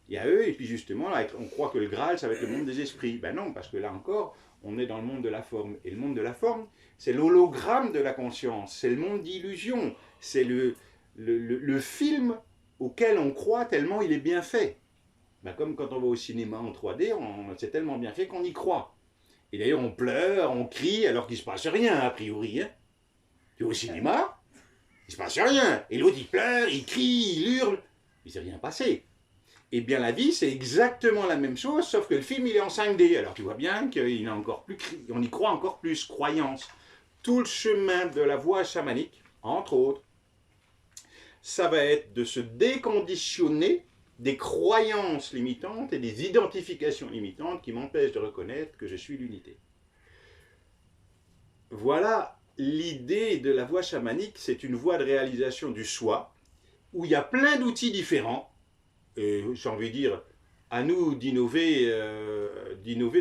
Il y a eux, et puis justement, là, on croit que le Graal, ça va être le monde des esprits. Ben non, parce que là encore, on est dans le monde de la forme. Et le monde de la forme, c'est l'hologramme de la conscience, c'est le monde d'illusion, c'est le film auquel on croit tellement il est bien fait. Ben comme quand on va au cinéma en 3D, c'est tellement bien fait qu'on y croit. Et d'ailleurs, on pleure, on crie, alors qu'il ne se passe rien, a priori. Hein. Tu vas au cinéma, il ne se passe rien. Et l'autre, il pleure, il crie, il hurle. Il ne s'est rien passé. Eh bien, la vie, c'est exactement la même chose, sauf que le film, il est en 5D. Alors, tu vois bien qu'il est encore plus, on y croit encore plus, croyance. tout le chemin de la voie chamanique, entre autres, ça va être de se déconditionner des croyances limitantes et des identifications limitantes qui m'empêchent de reconnaître que je suis l'unité. Voilà l'idée de la voie chamanique, c'est une voie de réalisation du soi, où il y a plein d'outils différents, et j'ai envie de dire, à nous d'innover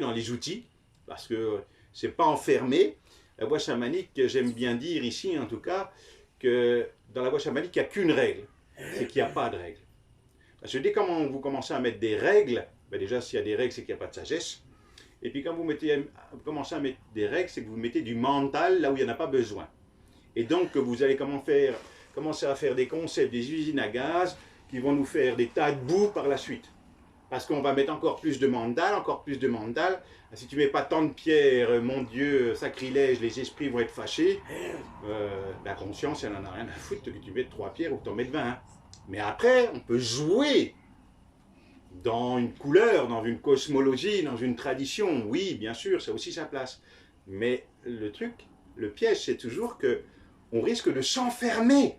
dans les outils, parce que c'est pas enfermé. La voie chamanique, j'aime bien dire ici en tout cas, que dans la voie chamanique, il n'y a qu'une règle, c'est qu'il n'y a pas de règle. Parce que dès que vous commencez à mettre des règles, ben déjà s'il y a des règles, c'est qu'il n'y a pas de sagesse. Et puis quand vous commencez à mettre des règles, c'est que vous mettez du mental là où il n'y en a pas besoin. Et donc vous allez commencer à faire des concepts, des usines à gaz qui vont nous faire des tas de boue par la suite. Parce qu'on va mettre encore plus de mental, encore plus de mental. Si tu ne mets pas tant de pierres, mon Dieu, sacrilège, les esprits vont être fâchés. La conscience, elle n'en a rien à foutre que tu mettes 3 pierres ou que tu en mettes 20. Hein. Mais après, on peut jouer dans une couleur, dans une cosmologie, dans une tradition. Oui, bien sûr, ça a aussi sa place. Mais le truc, le piège, c'est toujours que on risque de s'enfermer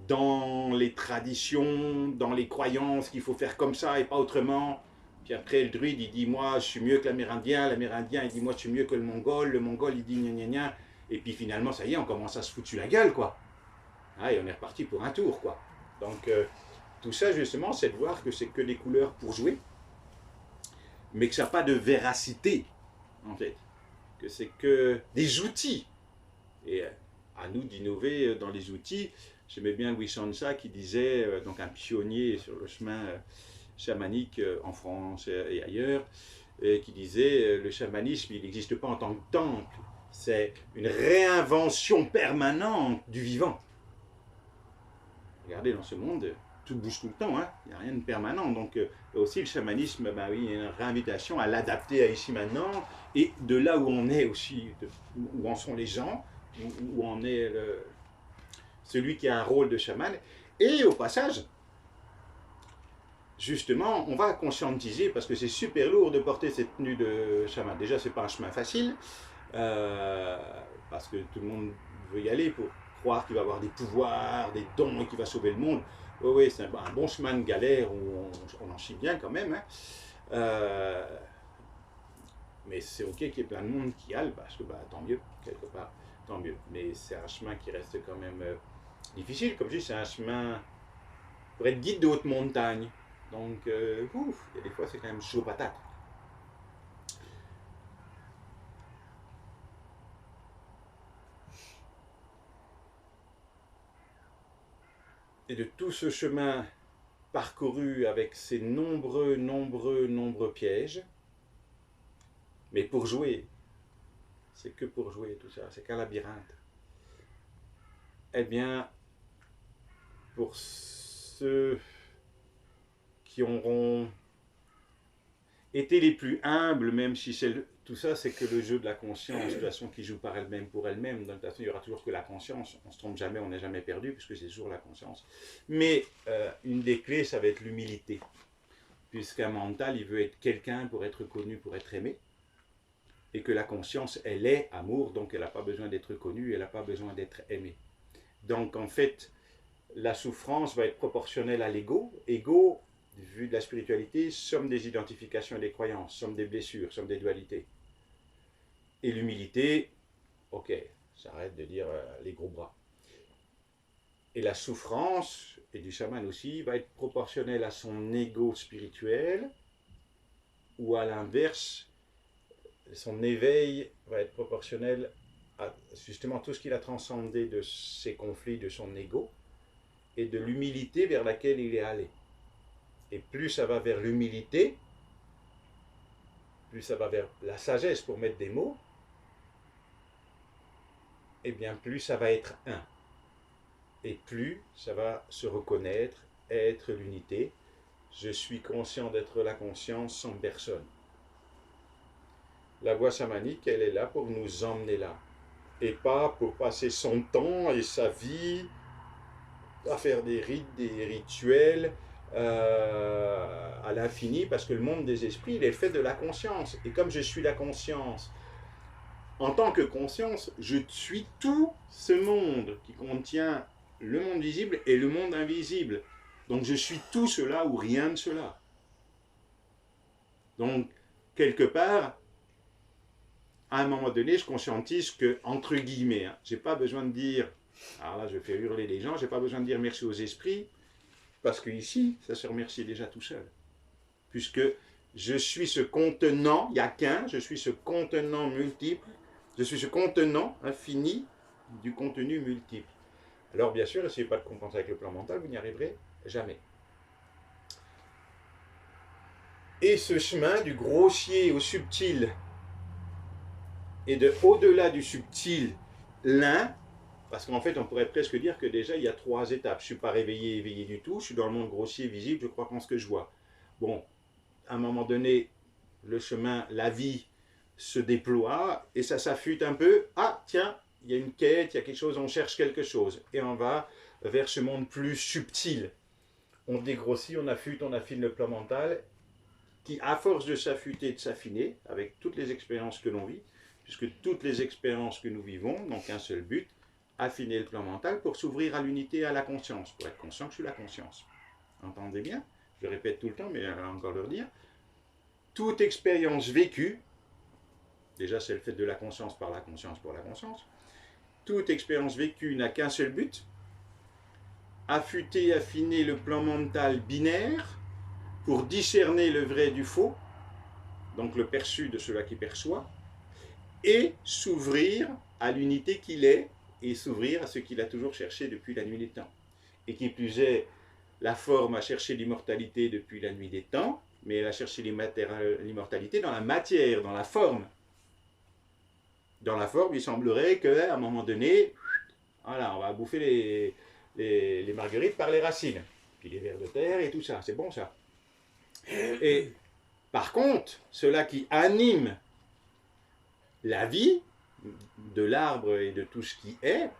dans les traditions, dans les croyances qu'il faut faire comme ça et pas autrement. Puis après, le druide, il dit, moi, je suis mieux que l'Amérindien. L'Amérindien, il dit, moi, je suis mieux que le Mongol. Le Mongol, il dit, gna gna gna. Et puis finalement, ça y est, on commence à se foutre sur la gueule, quoi. Ah, et on est reparti pour un tour, quoi. Donc, tout ça, justement, c'est de voir que c'est que des couleurs pour jouer, mais que ça n'a pas de véracité, en fait. Que c'est que des outils. Et à nous d'innover dans les outils. J'aimais bien Louis Sansa qui disait, donc un pionnier sur le chemin chamanique en France et ailleurs, et qui disait le chamanisme, il n'existe pas en tant que temple, c'est une réinvention permanente du vivant. Regardez, dans ce monde, tout bouge tout le temps, hein, il n'y a rien de permanent. Donc aussi le chamanisme, ben oui, il y a une réinvitation à l'adapter à ici maintenant, et de là où on est aussi, où en sont les gens, où en est celui qui a un rôle de chaman. Et au passage, justement, on va conscientiser, parce que c'est super lourd de porter cette tenue de chaman. Déjà, c'est pas un chemin facile, parce que tout le monde veut y aller pour croire qu'il va avoir des pouvoirs, des dons et qu'il va sauver le monde. Oui, oui, c'est un bon chemin de galère où on en chie bien quand même. Hein. Mais c'est ok qu'il y ait plein de monde qui aille, parce que bah, tant mieux, quelque part, tant mieux. Mais c'est un chemin qui reste quand même difficile. Comme je dis, c'est un chemin pour être guide de haute montagne. Donc, il y a des fois, c'est quand même chaud patate. Et de tout ce chemin parcouru avec ces nombreux pièges, mais pour jouer, c'est que pour jouer tout ça, c'est qu'un labyrinthe. Eh bien, pour ceux qui auront été les plus humbles, même si tout ça, c'est que le jeu de la conscience, de toute façon, qui joue par elle-même pour elle-même. De toute façon, il n'y aura toujours que la conscience. On ne se trompe jamais, on n'est jamais perdu, puisque c'est toujours la conscience. Mais une des clés, ça va être l'humilité. Puisqu'un mental, il veut être quelqu'un pour être connu, pour être aimé. Et que la conscience, elle est amour, donc elle n'a pas besoin d'être connue, elle n'a pas besoin d'être aimée. Donc, en fait, la souffrance va être proportionnelle à l'ego. Ego, vu de la spiritualité, somme des identifications et des croyances, somme des blessures, somme des dualités. Et l'humilité, ok, ça arrête de dire les gros bras. Et la souffrance, et du chaman aussi, va être proportionnelle à son ego spirituel, ou à l'inverse, son éveil va être proportionnel à justement tout ce qu'il a transcendé de ses conflits, de son ego, et de l'humilité vers laquelle il est allé. Et plus ça va vers l'humilité, plus ça va vers la sagesse pour mettre des mots, et bien plus ça va être un. Et plus ça va se reconnaître, être l'unité. Je suis conscient d'être la conscience sans personne. La voie chamanique, elle est là pour nous emmener là. Et pas pour passer son temps et sa vie à faire des rites, des rituels à l'infini, parce que le monde des esprits, il est fait de la conscience. Et comme je suis la conscience, En tant que conscience, je suis tout ce monde qui contient le monde visible et le monde invisible. Donc je suis tout cela ou rien de cela. Donc, quelque part, à un moment donné, je conscientise que, entre guillemets, j'ai pas besoin de dire, alors là je fais hurler les gens, j'ai pas besoin de dire merci aux esprits, parce que ici, ça se remercie déjà tout seul. Puisque je suis ce contenant, il n'y a qu'un, je suis ce contenant multiple, je suis ce contenant infini du contenu multiple. Alors bien sûr, essayez pas de compenser avec le plan mental, vous n'y arriverez jamais. Et ce chemin du grossier au subtil, et de au-delà du subtil, l'un, parce qu'en fait on pourrait presque dire que déjà il y a 3 étapes. Je ne suis pas réveillé, éveillé du tout, je suis dans le monde grossier, visible, je crois qu'en ce que je vois. Bon, à un moment donné, le chemin, la vie se déploie et ça s'affûte un peu. Ah tiens, il y a une quête, il y a quelque chose, on cherche quelque chose. Et on va vers ce monde plus subtil. On dégrossit, on affûte, on affine le plan mental qui, à force de s'affûter, de s'affiner, avec toutes les expériences que l'on vit, puisque toutes les expériences que nous vivons n'ont qu'un seul but, affiner le plan mental pour s'ouvrir à l'unité et à la conscience, pour être conscient que je suis la conscience. Entendez bien, je répète tout le temps, mais encore le redire, toute expérience vécue, déjà c'est le fait de la conscience par la conscience pour la conscience, toute expérience vécue n'a qu'un seul but, affûter, affiner le plan mental binaire pour discerner le vrai du faux, donc le perçu de cela qui perçoit, et s'ouvrir à l'unité qu'il est, et s'ouvrir à ce qu'il a toujours cherché depuis la nuit des temps. Et qui plus est, la forme a cherché l'immortalité depuis la nuit des temps, mais elle a cherché l'immortalité dans la matière, dans la forme. Dans la forme, il semblerait qu'à un moment donné, voilà, on va bouffer les marguerites par les racines, puis les vers de terre et tout ça, c'est bon ça. Et par contre, cela qui anime la vie de l'arbre et de tout ce qui est,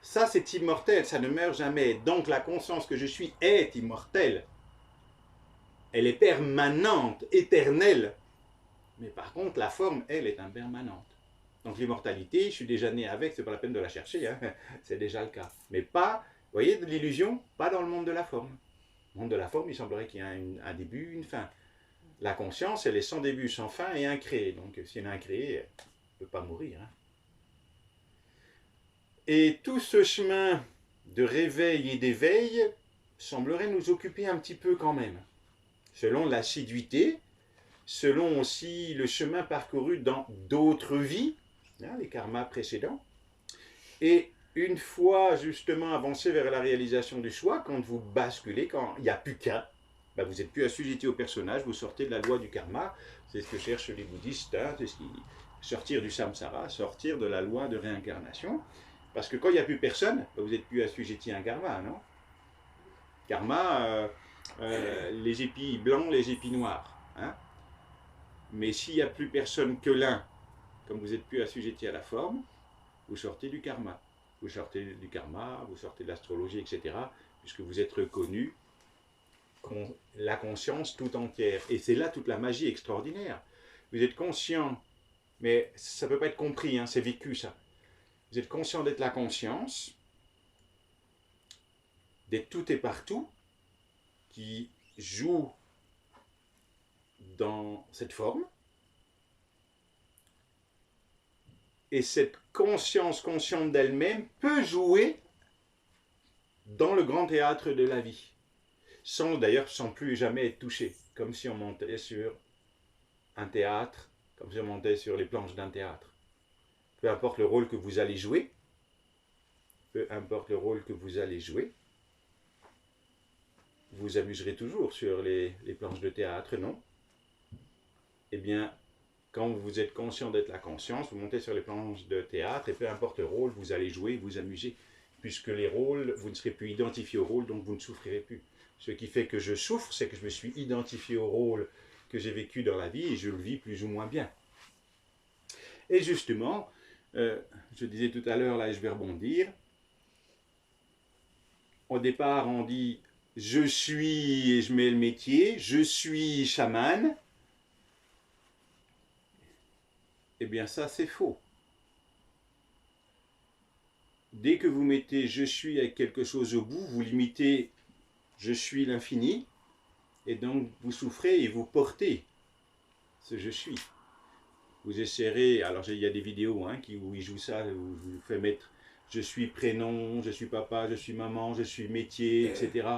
ça c'est immortel, ça ne meurt jamais. Donc la conscience que je suis est immortelle. Elle est permanente, éternelle. Mais par contre, la forme, elle, est impermanente. Donc l'immortalité, je suis déjà né avec, c'est pas la peine de la chercher, hein. C'est déjà le cas. Mais pas, vous voyez, de l'illusion, pas dans le monde de la forme. Le monde de la forme, il semblerait qu'il y ait un début, une fin. La conscience, elle est sans début, sans fin et incréée. Donc si elle est incréée, elle ne peut pas mourir. Hein. Et tout ce chemin de réveil et d'éveil semblerait nous occuper un petit peu quand même, selon l'assiduité, selon aussi le chemin parcouru dans d'autres vies, hein, les karmas précédents. Et une fois justement avancé vers la réalisation du choix, quand vous basculez, quand il n'y a plus qu'un, ben vous n'êtes plus assujetti au personnage, vous sortez de la loi du karma, c'est ce que cherchent les bouddhistes, hein, c'est ce qui, sortir du samsara, sortir de la loi de réincarnation, parce que quand il n'y a plus personne, ben vous n'êtes plus assujetti à un karma, non? Karma, les épis blancs, les épis noirs, hein? Mais s'il n'y a plus personne que l'un, comme vous n'êtes plus assujetti à la forme, vous sortez du karma. Vous sortez du karma, vous sortez de l'astrologie, etc. Puisque vous êtes reconnu la conscience tout entière. Et c'est là toute la magie extraordinaire. Vous êtes conscient, mais ça ne peut pas être compris, hein, c'est vécu ça. Vous êtes conscient d'être la conscience, d'être tout et partout, qui joue dans cette forme. Et cette conscience consciente d'elle-même peut jouer dans le grand théâtre de la vie, sans plus jamais être touché, comme si on montait sur un théâtre, comme si on montait sur les planches d'un théâtre. Peu importe le rôle que vous allez jouer, vous amuserez toujours sur les planches de théâtre, non? Eh bien, quand vous êtes conscient d'être la conscience, vous montez sur les planches de théâtre et peu importe le rôle, vous allez jouer, vous amuser. Puisque les rôles, vous ne serez plus identifié au rôle, donc vous ne souffrirez plus. Ce qui fait que je souffre, c'est que je me suis identifié au rôle que j'ai vécu dans la vie et je le vis plus ou moins bien. Et justement, je disais tout à l'heure, là je vais rebondir, au départ on dit « je suis » et je mets le métier, « je suis chaman ». Eh bien ça c'est faux. dès que vous mettez je suis avec quelque chose au bout, vous limitez je suis l'infini, et donc vous souffrez et vous portez ce je suis. Vous essayerez, alors il y a des vidéos hein, où ils jouent ça, où je vous fais mettre je suis prénom, je suis papa, je suis maman, je suis métier, etc.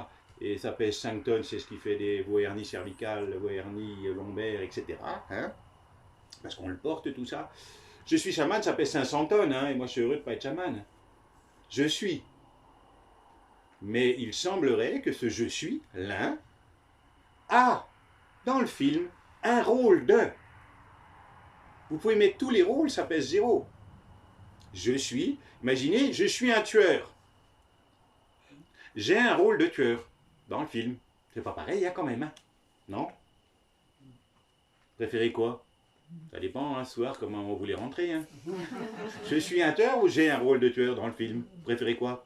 Et ça pèse 5 tonnes, c'est ce qui fait vos hernies cervicales, vos hernies lombaires, etc. Hein, parce qu'on le porte tout ça. Je suis chaman, ça pèse 500 tonnes, hein, et moi je suis heureux de ne pas être chaman. Je suis. Mais il semblerait que ce je suis, l'un, a, dans le film, un rôle de. Vous pouvez mettre tous les rôles, ça pèse 0. Je suis, imaginez, je suis un tueur. J'ai un rôle de tueur dans le film. C'est pas pareil, hein, quand même, hein. Non? Préférez quoi? Ça dépend, hein, ce soir, comment vous voulez rentrer. Hein. Je suis un tueur ou j'ai un rôle de tueur dans le film? Préférez quoi?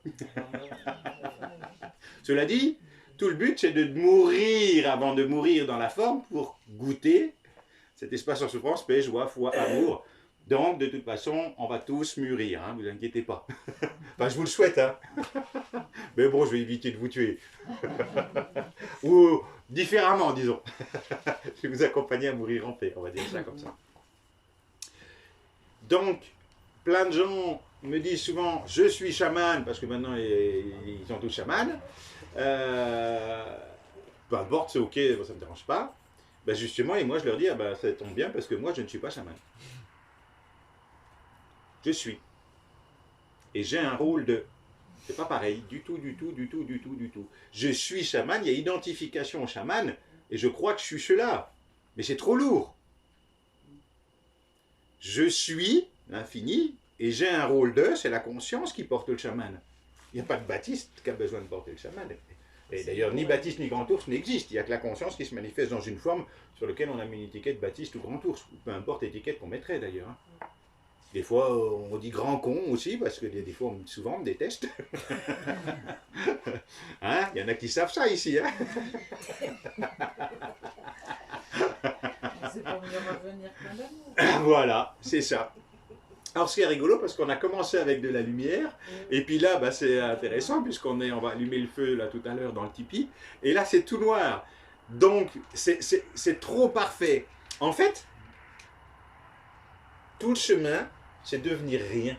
Cela dit, tout le but, c'est de mourir avant de mourir dans la forme pour goûter cet espace en souffrance, paix, joie, foi, amour. Donc, de toute façon, on va tous mûrir, hein, vous inquiétez pas. Enfin, je vous le souhaite, hein. Mais bon, je vais éviter de vous tuer. Ou différemment, disons. Je vais vous accompagner à mourir en paix, on va dire ça comme ça. Donc, plein de gens me disent souvent, je suis chaman, parce que maintenant, ils sont tous chamans. Peu importe, c'est ok, ça ne me dérange pas. Ben justement, et moi, je leur dis, ah ben, ça tombe bien, parce que moi, je ne suis pas chaman. Je suis. Et j'ai un rôle de... C'est pas pareil, du tout, du tout, du tout, du tout, du tout. Je suis chaman, il y a identification au chaman, et je crois que je suis cela. Mais c'est trop lourd. Je suis l'infini, et j'ai un rôle de, c'est la conscience qui porte le chaman. Il n'y a pas de Baptiste qui a besoin de porter le chaman. Et d'ailleurs, ni Baptiste ni Grand Ours n'existent. Il n'y a que la conscience qui se manifeste dans une forme sur laquelle on a mis une étiquette Baptiste ou Grand Ours. Peu importe l'étiquette qu'on mettrait d'ailleurs. Hein. Des fois, on dit grand con aussi, parce que des fois, souvent, on me déteste. Hein? Il y en a qui savent ça ici. Hein? C'est pour mieux revenir plein d'amour. Voilà, c'est ça. Alors, ce qui est rigolo, parce qu'on a commencé avec de la lumière, et puis là, bah, c'est intéressant, puisqu'on va allumer le feu là tout à l'heure dans le tipi, et là, c'est tout noir. Donc, c'est trop parfait. En fait, tout le chemin, c'est devenir rien.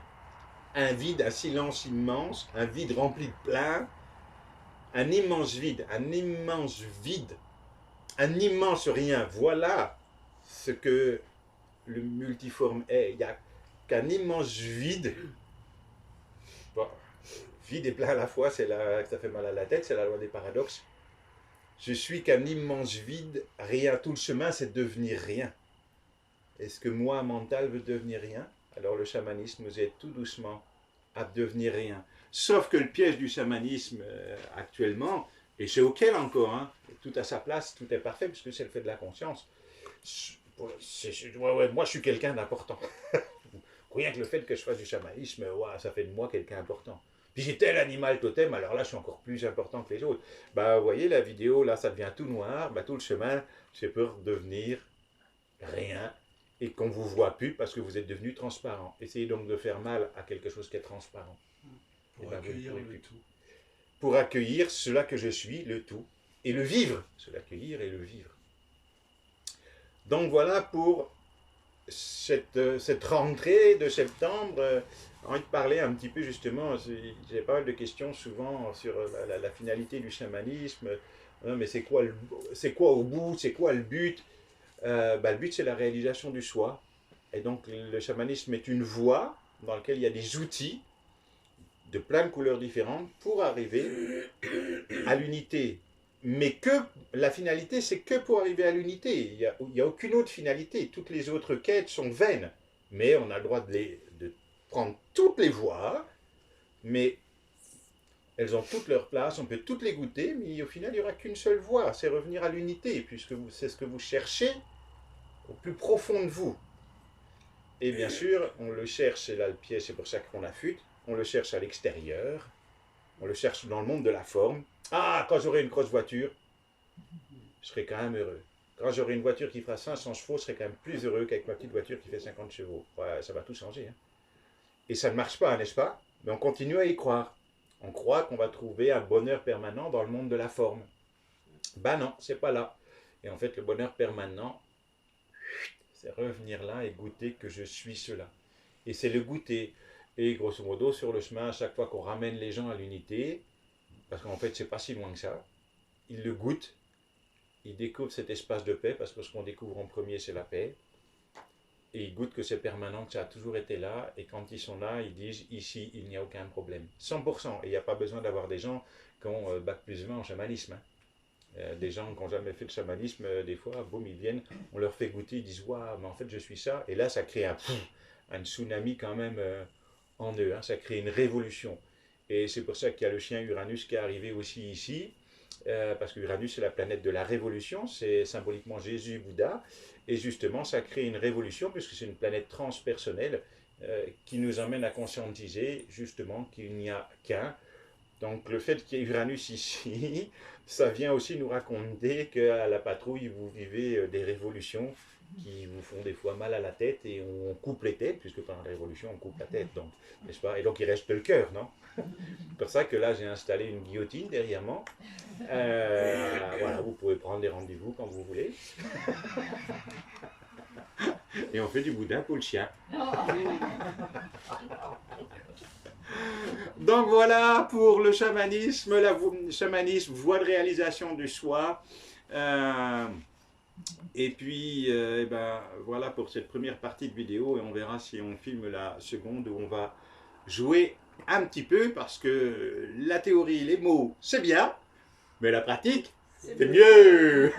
Un vide, un silence immense, un vide rempli de plein, un immense vide, un immense rien. Voilà ce que le multiforme est. Il n'y a qu'un immense vide. Bon, vide et plein à la fois, ça fait mal à la tête, c'est la loi des paradoxes. Je suis qu'un immense vide, rien. Tout le chemin, c'est devenir rien. Est-ce que moi, mental, veut devenir rien? Alors le chamanisme nous aide tout doucement à devenir rien. Sauf que le piège du chamanisme actuellement, et c'est auquel encore, hein, tout à sa place, tout est parfait, puisque c'est le fait de la conscience. Moi, je suis quelqu'un d'important. Rien que le fait que je fasse du chamanisme, ça fait de moi quelqu'un d'important. Puis j'ai tel animal totem, alors là, je suis encore plus important que les autres. Bah, vous voyez, la vidéo, là, ça devient tout noir, bah, tout le chemin, c'est pour devenir rien. Et qu'on ne vous voit plus parce que vous êtes devenu transparent. Essayez donc de faire mal à quelque chose qui est transparent. Pour accueillir le tout. Pour accueillir cela que je suis, le tout. Et le vivre. Se l'accueillir et le vivre. Donc voilà pour cette rentrée de septembre. J'ai envie de parler un petit peu justement, j'ai pas mal de questions souvent sur la finalité du chamanisme. Mais c'est quoi au bout? C'est quoi le but? Le but, c'est la réalisation du soi. Et donc, le chamanisme est une voie dans laquelle il y a des outils de plein de couleurs différentes pour arriver à l'unité. Mais que la finalité, c'est que pour arriver à l'unité. Il n'y a aucune autre finalité. Toutes les autres quêtes sont vaines. Mais on a le droit de prendre toutes les voies, mais elles ont toutes leur place, on peut toutes les goûter, mais au final, il n'y aura qu'une seule voie. C'est revenir à l'unité, puisque c'est ce que vous cherchez au plus profond de vous. Et bien sûr, on le cherche, c'est là le piège, c'est pour ça qu'on affûte, on le cherche à l'extérieur, on le cherche dans le monde de la forme. Ah, quand j'aurai une grosse voiture, je serai quand même heureux. Quand j'aurai une voiture qui fera 500 chevaux, je serai quand même plus heureux qu'avec ma petite voiture qui fait 50 chevaux. Ouais, ça va tout changer. Hein. Et ça ne marche pas, n'est-ce pas? Mais on continue à y croire. On croit qu'on va trouver un bonheur permanent dans le monde de la forme. Ben non, c'est pas là. Et en fait, le bonheur permanent, c'est revenir là et goûter que je suis cela. Et c'est le goûter. Et grosso modo, sur le chemin, à chaque fois qu'on ramène les gens à l'unité, parce qu'en fait, c'est pas si loin que ça, ils le goûtent, ils découvrent cet espace de paix, parce que ce qu'on découvre en premier, c'est la paix. Et ils goûtent que c'est permanent, que ça a toujours été là. Et quand ils sont là, ils disent, ici, il n'y a aucun problème. 100%. Et il n'y a pas besoin d'avoir des gens qui ont bac+20 en chamanisme. Des gens qui n'ont jamais fait de chamanisme, des fois, boum, ils viennent, on leur fait goûter, ils disent, waouh, mais en fait, je suis ça. Et là, ça crée un tsunami quand même en eux. Hein. Ça crée une révolution. Et c'est pour ça qu'il y a le chien Uranus qui est arrivé aussi ici. Parce que Uranus, c'est la planète de la révolution. C'est symboliquement Jésus, Bouddha. Et justement, ça crée une révolution, puisque c'est une planète transpersonnelle qui nous amène à conscientiser, justement, qu'il n'y a qu'un. Donc le fait qu'il y ait Uranus ici, ça vient aussi nous raconter qu'à la patrouille, vous vivez des révolutions qui vous font des fois mal à la tête et on coupe les têtes, puisque pendant la révolution, on coupe la tête, donc, n'est-ce pas? Et donc il reste le cœur, non? C'est pour ça que là, j'ai installé une guillotine derrière moi. Voilà, vous pouvez prendre des rendez-vous quand vous voulez. Et on fait du boudin pour le chien. Donc voilà pour le chamanisme, chamanisme, voie de réalisation du soi. Et puis, eh ben, voilà pour cette première partie de vidéo, et on verra si on filme la seconde où on va jouer un petit peu, parce que la théorie, les mots, c'est bien, mais la pratique, c'est mieux.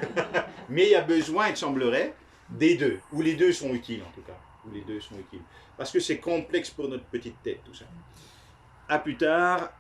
Mais il y a besoin, il semblerait, des deux, ou les deux sont utiles en tout cas, ou les deux sont utiles, parce que c'est complexe pour notre petite tête tout ça. À plus tard.